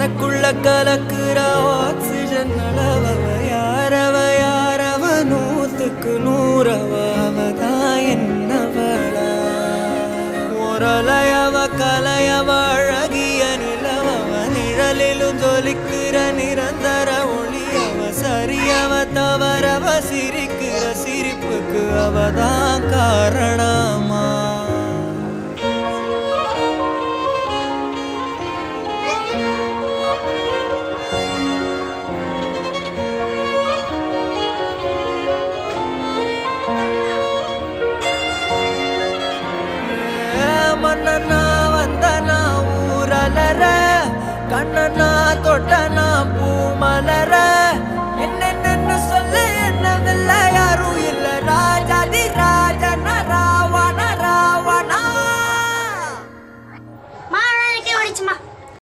எனக்குள்ள கலக்குற ஆக்சிஜன் அளவவ யாரவ நூத்துக்கு நூறவதான் என்னவளா ஒரலையவ கலையவ அழகிய நிலவவ நிழலிலும் ஜொலிக்கிற நிரந்தர ஒளியவ சரியவ தவறவ சிரிக்கிற சிரிப்புக்கு அவதான் காரணமா